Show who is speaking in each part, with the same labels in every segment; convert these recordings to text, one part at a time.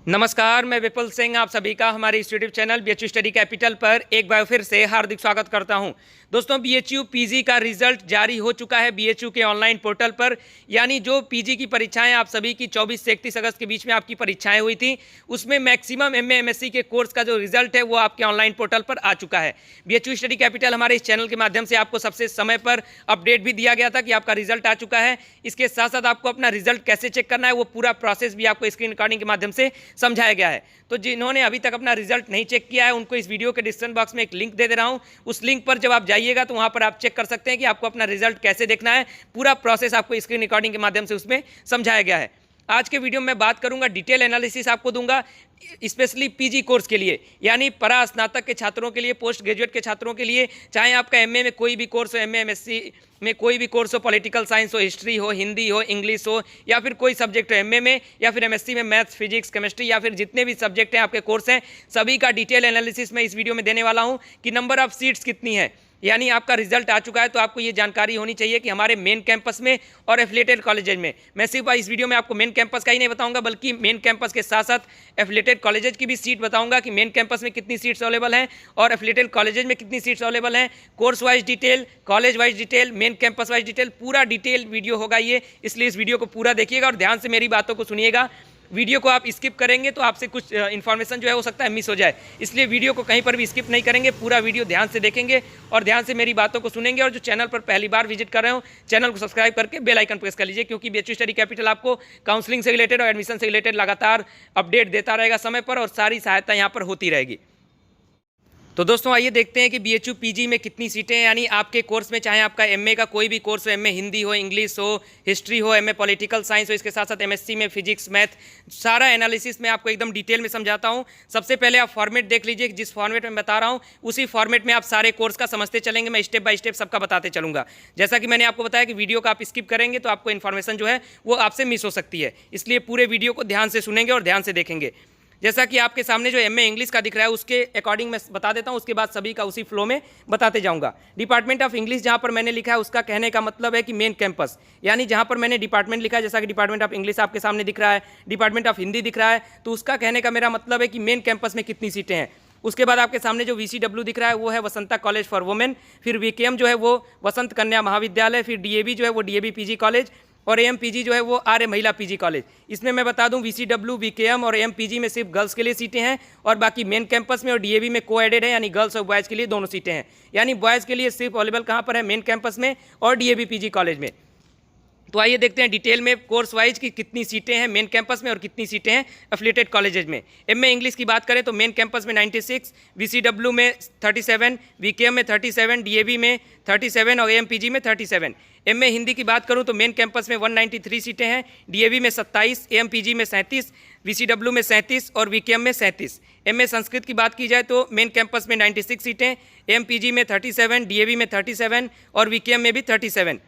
Speaker 1: नमस्कार, मैं विपुल सिंह आप सभी का हमारे इस YouTube channel BHU study capital पर एक बार फिर से हार्दिक स्वागत करता हूं। दोस्तों, बीएचयू पीजी का रिजल्ट जारी हो चुका है बीएचयू के ऑनलाइन पोर्टल पर। यानी जो पीजी की परीक्षाएं आप सभी की 24 से 31 अगस्त के बीच में आपकी परीक्षाएं हुई थी, उसमें मैक्सिमम एमए एमएससी के कोर्स का जो रिजल्ट है वो आपके ऑनलाइन पोर्टल पर आ चुका है। बीएचयू स्टडी कैपिटल हमारे इस चैनल के माध्यम से आपको सबसे समय पर अपडेट भी दिया गया था कि आपका रिजल्ट आ चुका है। इसके साथ साथ आपको अपना रिजल्ट कैसे चेक करना है वो पूरा प्रोसेस भी आपको स्क्रीन रिकॉर्डिंग के माध्यम से समझाया गया है। तो जिन्होंने अभी तक अपना रिजल्ट नहीं चेक किया है उनको इस वीडियो के डिस्क्रिप्शन बॉक्स में एक लिंक दे रहा हूं। उस लिंक पर जब आप जाइएगा तो वहां पर आप चेक कर सकते हैं कि आपको अपना रिजल्ट कैसे देखना है। पूरा प्रोसेस आपको स्क्रीन रिकॉर्डिंग के माध्यम से उसमें समझाया गया है। आज के वीडियो में मैं बात करूंगा, डिटेल एनालिसिस आपको दूंगा स्पेशली पीजी कोर्स के लिए, यानी परा स्नातक के छात्रों के लिए, पोस्ट ग्रेजुएट के छात्रों के लिए, चाहे आपका एमए में कोई भी कोर्स हो, एमए एमएससी में कोई भी कोर्स हो, पॉलिटिकल साइंस हो, हिस्ट्री हो, हिंदी हो, इंग्लिश हो, या फिर कोई सब्जेक्ट हो एमए में, या फिर एमएससी में मैथ्स, फिजिक्स, केमिस्ट्री, या फिर जितने भी सब्जेक्ट हैं आपके कोर्स हैं, सभी का डिटेल एनालिसिस मैं इस वीडियो में देने वाला हूं कि नंबर ऑफ सीट्स कितनी है। यानी आपका रिजल्ट आ चुका है तो आपको ये जानकारी होनी चाहिए कि हमारे मेन कैंपस में और एफिलिएटेड कॉलेजेज में, मैं सिर्फ इस वीडियो में आपको मेन कैंपस का ही नहीं बताऊंगा बल्कि मेन कैंपस के साथ साथ एफिलिएटेड कॉलेजेज की भी सीट बताऊंगा कि मेन कैंपस में कितनी सीट्स अवेलेबल हैं और एफिलिएटेड कॉलेजेज में कितनी सीट्स अवेलेबल हैं। Course wise detail, college wise detail, main campus wise detail, पूरा डिटेल वीडियो होगा ये। इसलिए इस वीडियो को पूरा देखिएगा और ध्यान से मेरी बातों को सुनिएगा। वीडियो को आप स्किप करेंगे तो आपसे कुछ इन्फॉर्मेशन जो है हो सकता है मिस हो जाए, इसलिए वीडियो को कहीं पर भी स्किप नहीं करेंगे, पूरा वीडियो ध्यान से देखेंगे और ध्यान से मेरी बातों को सुनेंगे। और जो चैनल पर पहली बार विजिट कर रहे हो, चैनल को सब्सक्राइब करके बेल आइकन प्रेस कर लीजिए, क्योंकि बीएचयू स्टडी कैपिटल आपको काउंसलिंग से रिलेटेड और एडमिशन से रिलेटेड लगातार अपडेट देता रहेगा समय पर और सारी सहायता यहाँ पर होती रहेगी। तो दोस्तों आइए देखते हैं कि बीएचयू पीजी में कितनी सीटें हैं। यानी आपके कोर्स में, चाहे आपका एमए का कोई भी कोर्स हो, एमए हिंदी हो, इंग्लिश हो, हिस्ट्री हो, एमए पॉलिटिकल साइंस हो, इसके साथ साथ एमएससी में फिजिक्स, मैथ, सारा एनालिसिस मैं आपको एकदम डिटेल में समझाता हूं। सबसे पहले आप फॉर्मेट देख लीजिए, जिस फॉर्मेट में बता रहा हूं उसी फॉर्मेट में आप सारे कोर्स का समझते चलेंगे। मैं स्टेप बाय स्टेप सबका बताते चलूंगा। जैसा कि मैंने आपको बताया कि वीडियो का आप स्किप करेंगे तो आपको इन्फॉर्मेशन जो है वो आपसे मिस हो सकती है, इसलिए पूरे वीडियो को ध्यान से सुनेंगे और ध्यान से देखेंगे। जैसा कि आपके सामने जो एमए इंग्लिश का दिख रहा है उसके अकॉर्डिंग मैं बता देता हूं, उसके बाद सभी का उसी फ्लो में बताते जाऊंगा। डिपार्टमेंट ऑफ इंग्लिश जहां पर मैंने लिखा है उसका कहने का मतलब है कि मेन कैंपस, यानी जहां पर मैंने डिपार्टमेंट लिखा है, जैसा कि डिपार्टमेंट ऑफ इंग्लिश आपके सामने दिख रहा है, डिपार्टमेंट ऑफ हिंदी दिख रहा है, तो उसका कहने का मेरा मतलब है कि मेन कैंपस में कितनी सीटें हैं। उसके बाद आपके सामने जो वीसीडब्ल्यू दिख रहा है वो है वसंता कॉलेज फॉर वुमेन, फिर वीकेएम जो है वो वसंत कन्या महाविद्यालय, फिर डीएवी जो है वो डीएवी पीजी कॉलेज, और एएमपीजी जो है वो आर्य महिला पीजी कॉलेज। इसमें मैं बता दूं वीसीडब्ल्यू, वीकेएम और एएमपीजी में सिर्फ गर्ल्स के लिए सीटें हैं और बाकी मेन कैंपस में और डीएवी में को एडेड है, यानी गर्ल्स और बॉयज़ के लिए दोनों सीटें हैं। यानी बॉयज़ के लिए सिर्फ अवेलेबल कहाँ पर है, मेन कैंपस में और डीएवी पीजी कॉलेज में। तो आइए देखते हैं डिटेल में कोर्स वाइज की कितनी सीटें हैं मेन कैंपस में और कितनी सीटें हैं एफिलिएटेड कॉलेजेज में। एमए इंग्लिश की बात करें तो मेन कैंपस में 96, वीसीडब्ल्यू में 37, वीकेएम में 37, डीएवी में 37 और एएमपीजी में 37। एमए हिंदी की बात करूं तो मेन कैंपस में 193 सीटें हैं, डीएवी में 27, एएमपीजी में 37, वीसीडब्ल्यू में 37 और वीकेएम में 37। एमए संस्कृत की बात की जाए तो मेन कैंपस में 96 सीटें, एएमपीजी में 37, डीएवी में 37 और वीकेएम में भी 37।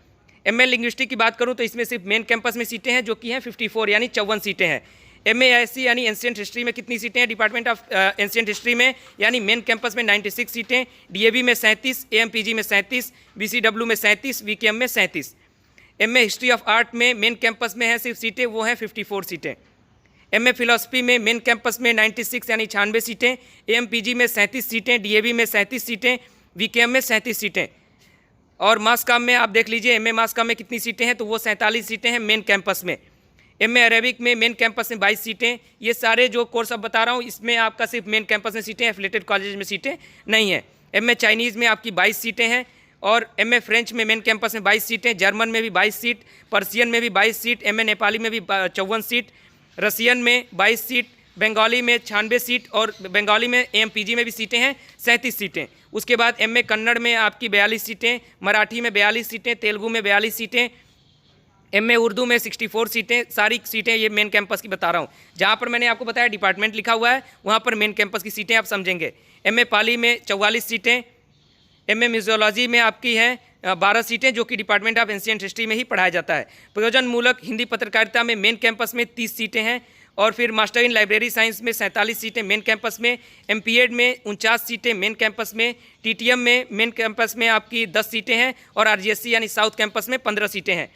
Speaker 1: एमए लिंग्विस्टिक की बात करूं तो इसमें सिर्फ मेन कैंपस में सीटें हैं जो कि हैं 54, यानी 54 सीटें हैं। एमए एससी यानी एंशिएंट हिस्ट्री में कितनी सीटें हैं, डिपार्टमेंट ऑफ एंशिएंट हिस्ट्री में, यानी मेन कैंपस में 96 सीटें, डीएवी में 37, एएमपीजी में 37, वीसीडब्ल्यू में 37, वीकेएम में 37। एमए हिस्ट्री ऑफ आर्ट में मेन कैंपस में है सिर्फ सीटें, वो हैं 54 सीटें। एमए फिलोसफी में मेन कैंपस में 96 यानी 96 सीटें, एएमपीजी में 37 सीटें, डीएवी में 37 सीटें, वीकेएम में 37 सीटें। और मास कॉम में आप देख लीजिए एमए मास कॉम में कितनी सीटें हैं, तो वो 47 सीटें हैं मेन कैंपस में। एमए अरेबिक में मेन कैंपस में 22 सीटें। ये सारे जो कोर्स अब बता रहा हूँ इसमें आपका सिर्फ मेन कैंपस में सीटें, एफिलिएटेड कॉलेज में सीटें नहीं हैं। एमए चाइनीज़ में आपकी 22 सीटें हैं और एमए फ्रेंच में मेन कैंपस में 22 सीटें, जर्मन में भी 22 सीट, पर्सियन में भी 22 सीट, एमए नेपाली में भी 54 सीट, रसियन में 22 सीट, बंगाली में 96 सीट और बंगाली में एएमपीजी में भी सीटें हैं 37 सीटें। उसके बाद एमए कन्नड़ में आपकी 42 सीटें, मराठी में 42 सीटें, तेलुगु में 42 सीटें, एमए उर्दू में 64 सीटें। सारी सीटें ये मेन कैंपस की बता रहा हूँ। जहाँ पर मैंने आपको बताया डिपार्टमेंट लिखा हुआ है वहाँ पर मेन कैंपस की सीटें आप समझेंगे। एमए पाली में 44 सीटें, एमए म्यूजियोलॉजी में आपकी हैं 12 सीटें जो कि डिपार्टमेंट ऑफ एंशिएंट हिस्ट्री में ही पढ़ाया जाता है। प्रयोजन मूलक हिंदी पत्रकारिता में मेन कैंपस में 30 सीटें हैं और फिर मास्टर इन लाइब्रेरी साइंस में 47 सीटें मेन कैंपस में, एमपीएड में 49 सीटें मेन कैंपस में, टीटीएम में मेन कैंपस में आपकी 10 सीटें हैं और आरजीएससी यानी साउथ कैंपस में 15 सीटें हैं।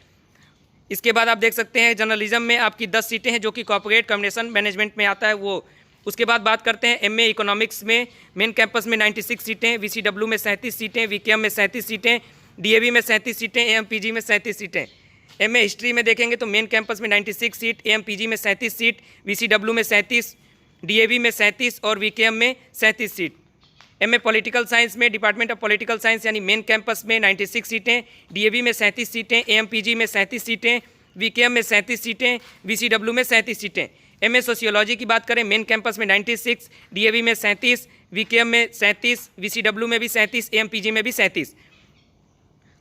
Speaker 1: इसके बाद आप देख सकते हैं जर्नलिज्म में आपकी 10 सीटें हैं जो कि कॉर्पोरेट कम्युनिकेशन मैनेजमेंट में आता है वो। उसके बाद बात करते हैं एमए इकोनॉमिक्स में मेन कैंपस में 96 सीटें, वीसीडब्ल्यू में 37 सीटें, वीकेएम में 37 सीटें, डीएवी में 37 सीटें, एएमपीजी में 37 सीटें। एमए हिस्ट्री में देखेंगे तो मेन कैंपस में 96 सीट, एएमपीजी में 37 सीट, वीसीडब्ल्यू में 37, डीएवी में 37 और वीकेएम में 37 सीट। एमए पॉलिटिकल साइंस में डिपार्टमेंट ऑफ पॉलिटिकल साइंस यानी मेन कैंपस में 96 सीटें, डीएवी में 37 सीटें, एएमपीजी में 37 सीटें, वीकेएम में 37 सीटें, वीसीडब्ल्यू में 37 सीटें। एमए सोशियोलॉजी की बात करें मेन कैंपस में 96, डीएवी में 37, वीकेएम में 37, वीसीडब्ल्यू में भी 37, एएमपीजी में भी 37।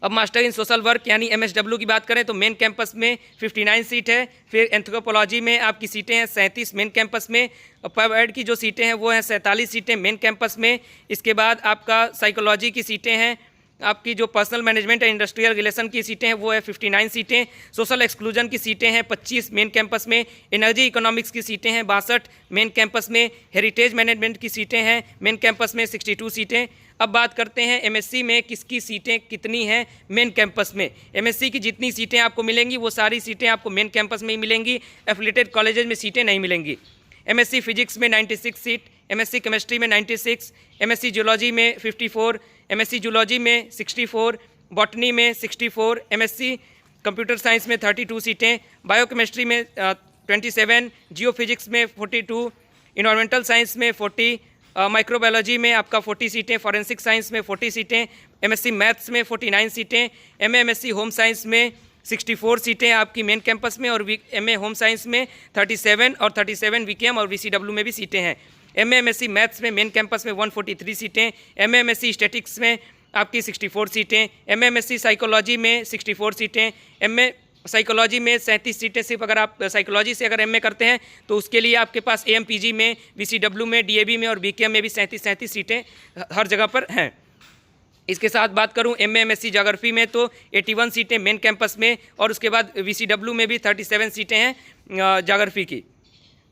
Speaker 1: अब मास्टर इन सोशल वर्क यानी एमएसडब्ल्यू की बात करें तो मेन कैंपस में 59 सीट है। फिर एंथ्रोपोलॉजी में आपकी सीटें हैं 37 मेन कैंपस में। पब एड की जो सीटें हैं वो हैं 47 सीटें मेन कैंपस में। इसके बाद आपका साइकोलॉजी की सीटें हैं, आपकी जो personal management and industrial relation की सीटें हैं वो है 59 सीटें। सोशल एक्सक्लूजन की सीटें हैं 25 मेन कैंपस में। एनर्जी इकोनॉमिक्स की सीटें हैं 62 मेन कैंपस में। हेरिटेज मैनेजमेंट की सीटें हैं मेन कैंपस में 62 सीटें। अब बात करते हैं एमएससी में किसकी सीटें कितनी हैं मेन कैंपस में। एमएससी की जितनी सीटें आपको मिलेंगी वो सारी सीटें आपको मेन कैंपस में ही मिलेंगी, एफिलिएटेड कॉलेजेस में सीटें नहीं मिलेंगी। एमएससी फिजिक्स में 96 सीट, एमएससी केमिस्ट्री में 96, एमएससी जियोलॉजी में 54, एमएससी जूलॉजी में 64, बॉटनी में 64, एमएससी कंप्यूटर साइंस में 32 सीटें, बायोकेमिस्ट्री में 27, जियोफिजिक्स में 42, इन्वायरमेंटल साइंस में 40, माइक्रोबायोलॉजी में आपका 40 सीटें, फॉरेंसिक साइंस में 40 सीटें, एमएससी मैथ्स में 49 सीटें, एमएससी होम साइंस में 64 सीटें आपकी मेन कैंपस में और एमए होम साइंस में 37 और 37 वीकेएम और वीसीडब्ल्यू में भी सीटें हैं। एमएससी मैथ्स में मेन कैंपस में 143 सीटें, एमएससी स्टैटिक्स में आपकी 64 सीटें, एमएससी साइकोलॉजी में 64 सीटें, एमए साइकोलॉजी में 37 सीटें। सिर्फ अगर आप साइकोलॉजी से अगर एमए करते हैं तो उसके लिए आपके पास एएमपीजी में, वीसीडब्ल्यू में, डीएबी में और बीकेएम में भी 37 सीटें हर जगह पर हैं। इसके साथ बात करूं एमएससी ज्योग्राफी में तो 81 सीटें मेन कैंपस में और उसके बाद वीसीडब्ल्यू में भी 37 सीटें हैं ज्योग्राफी की।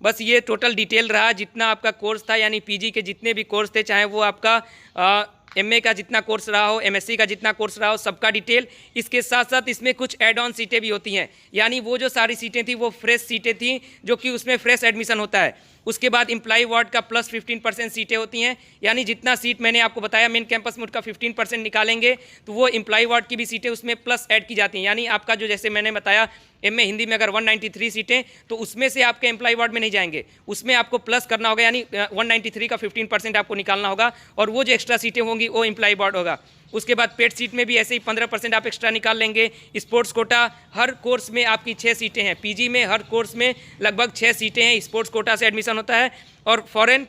Speaker 1: बस ये टोटल डिटेल रहा जितना आपका कोर्स था, यानी पीजी के जितने भी कोर्स थे, चाहे वो आपका एमए का जितना कोर्स रहा हो, एमएससी का जितना कोर्स रहा हो, सबका डिटेल। इसके साथ साथ इसमें कुछ एड ऑन सीटें भी होती हैं, यानी वो जो सारी सीटें थी वो फ्रेश सीटें थी जो कि उसमें फ्रेश एडमिशन होता है। उसके बाद एम्प्लॉय वार्ड का प्लस 15% सीटें होती हैं, यानी जितना सीट मैंने आपको बताया मेन कैंपस में उसका 15% निकालेंगे तो वो एम्प्लॉय वार्ड की भी सीटें उसमें प्लस ऐड की जाती हैं। यानी आपका जो जैसे मैंने बताया एमए हिंदी में अगर 193 सीटें तो उसमें से आपके एम्प्लॉय वार्ड में नहीं जाएंगे, उसमें आपको प्लस करना होगा, यानी 193 का 15% आपको निकालना होगा और वो जो एक्स्ट्रा सीटें होंगी वो एम्प्लॉय वार्ड होगा। उसके बाद पेड सीट में भी ऐसे ही 15% आप एक्स्ट्रा निकाल लेंगे। स्पोर्ट्स कोटा हर कोर्स में आपकी 6 सीटें हैं, पीजी में हर कोर्स में लगभग 6 सीटें हैं, स्पोर्ट्स कोटा से एडमिशन होता है। और फॉरेनर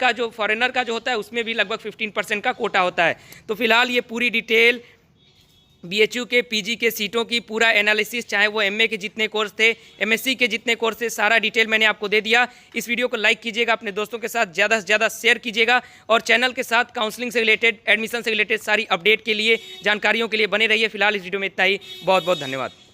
Speaker 1: का जो होता है उसमें भी लगभग 15% का कोटा होता है। तो फिलहाल ये पूरी डिटेल बीएचयू के पीजी के सीटों की पूरा एनालिसिस, चाहे वो एमए के जितने कोर्स थे, एमएससी के जितने कोर्स थे, सारा डिटेल मैंने आपको दे दिया। इस वीडियो को लाइक कीजिएगा, अपने दोस्तों के साथ ज़्यादा से ज़्यादा शेयर कीजिएगा और चैनल के साथ काउंसलिंग से रिलेटेड, एडमिशन से रिलेटेड सारी अपडेट के लिए, जानकारियों के लिए बने रहिए। फिलहाल इस वीडियो में इतना ही। बहुत बहुत धन्यवाद।